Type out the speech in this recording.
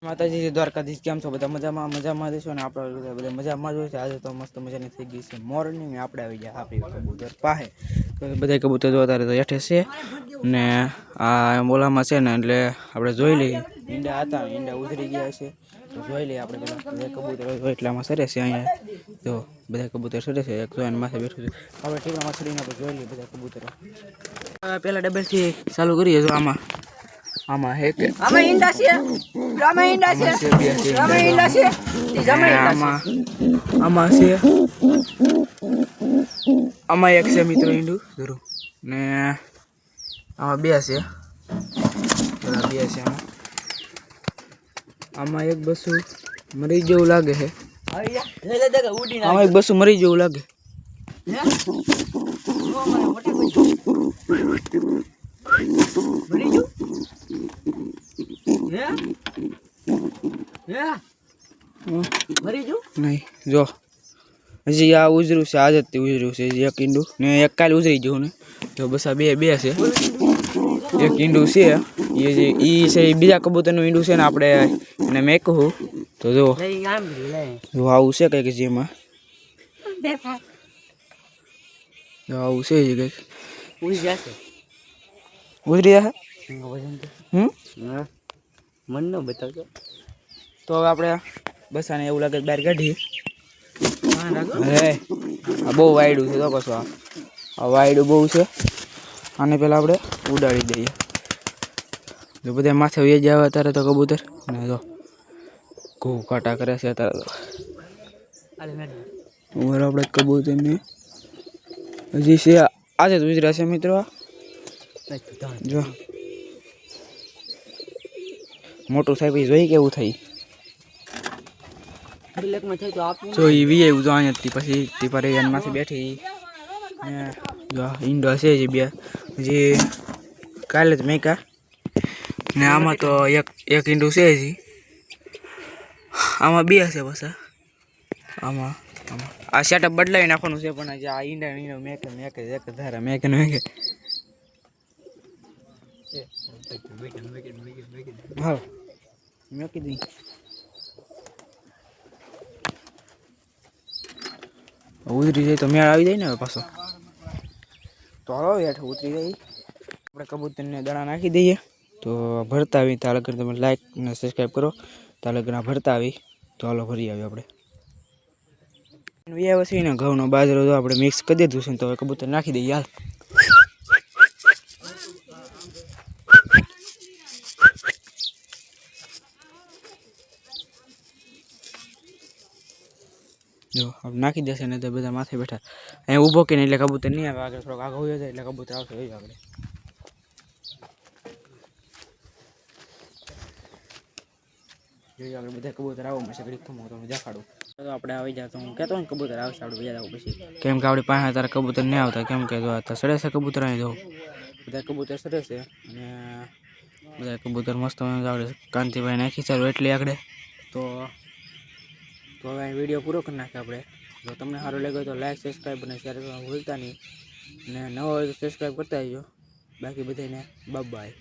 માતાજી દ્વારકાધીશ કેમ છો બધા મજામાં દેશો ને આપણે બધા મજામાં જ હોય છે। આજે તો મસ્ત મજાની થઈ ગઈ છે મોર્નિંગ આપણે આવી ગયા આપણી કબૂતર પાસે તો બધા કબૂતર જો અત્યારે તો હેઠે છે ને આ મોલામાં છે ને એટલે આપણે જોઈ લઈએ ઈંડા હતા ઈંડા ઉતરી ગયા છે તો જોઈ લઈએ આપણે બધા કબૂતર હોય એટલામાં સરે છે અહીંયા જો બધા કબૂતર સરે છે એક જોઈને માથે બેઠું છે આપણે ટીમામાં ચડીને તો જોઈ લઈએ બધા કબૂતરો પહેલા ડબલથી ચાલુ કરીએ જો આમાં હે કે આમાં ઈંડા છે આમાં ઈંડા છે આમાં ઈંડા છે આમાં છે આમાં એક છે મિત્રો ઈંડું જરૂર ને આમાં બે છે પેલા બે છે આમાં એક બસું મરી જેવું લાગે છે આમાં એક બસું મરી જેવું લાગે नहीं जो हजी आ उजरू से आज उजरू से एक ईंडू ने एक काल उजरी गયું ने तो बस आ બે છે એક ઈંડું છે એ જે ઈ છે બીજા કબૂતરનું ઈંડું છે ને આપણે એને મેકવું તો જો આવું છે કંઈક જેમાં આવું છે જે કંઈક ઉજરી જશે મન નો બતાવજો તો હવે આપણે બસ આને એવું લાગે બહાર કાઢીએ આ બહુ વાયડું છે તો કશો આ વાયડું બહુ છે આને પહેલાં આપણે ઉડાડી દઈએ જો બધા માથે વેજ આવે અત્યારે તો કબૂતર ને જો ઘૂ કાટા કરે છે અત્યારે તો ઉમર આપણે કબૂતરની હજી છે આજે જ ઉજરા છે મિત્રો જો મોટું થાય પછી જોઈ કેવું થઈ જો એ વી આવ્યું જો અહીંયાથી પછી તે પર એનમાંથી બેઠી ને જો ઈંડો છે જે બે જે કાલે જ મેકા ને આમાં તો એક ઈંડું છે હજી આમાં બે છે પાછા આમાં આ સેટઅપ બદલાવી નાખવાનું છે પણ આ ઈંડા મેકે એક ધારા મેકે હા મેકી દઈ ઉતરી જાય તો મેળ આવી જાય ને હવે પાછો તો હાલો હેઠ ઉતરી જાય આપણે કબૂતરને દાણા નાખી દઈએ તો ભરતા આવી ત્યાં લગન તમે લાઈક અને સબસ્ક્રાઈબ કરો ત્યાં લગન ભરતા આવી તો હાલો ભરી આવી આપણે વ્યાવ છે ને ઘઉંનો બાજરો જો આપણે મિક્સ કરી દીધું છે તો હવે કબૂતર નાખી દઈએ હાલ જો આપણે નાખી દેશે ને તો બધા માથે બેઠા અહીંયા ઊભો કે ને એટલે કબૂતર નહીં આવે આગળ થોડોક આગળ હોય જાય એટલે કબૂતર આવશે હોય આપણે જોઈએ આપણે બધા કબૂતર આવો પછી ઘડીક ખમો તો દેખાડું તો આપણે આવી જાય તો હું કહેતો ને કબૂતર આવશે આપણે બીજા આવું પછી કેમ કે આપણી પાસે તારા કબૂતર નહીં આવતા કેમ કે જો તો સડે છે કબૂતર અહીં જો બધા કબૂતર સડે છે અને બધા કબૂતર મસ્ત આપણે કાંતિભાઈ નાખી ચાલો એટલી આગળ તો હવે વિડીયો પૂરો કરી નાખીએ આપણે જો તમને સારું લાગ્યો તો લાઈક સબસ્ક્રાઈબ અને શેર કરવાનું ભૂલતા નહીં અને નવો હોય તો સબસ્ક્રાઈબ કરતા આવજો બાકી બધાને બાય બાય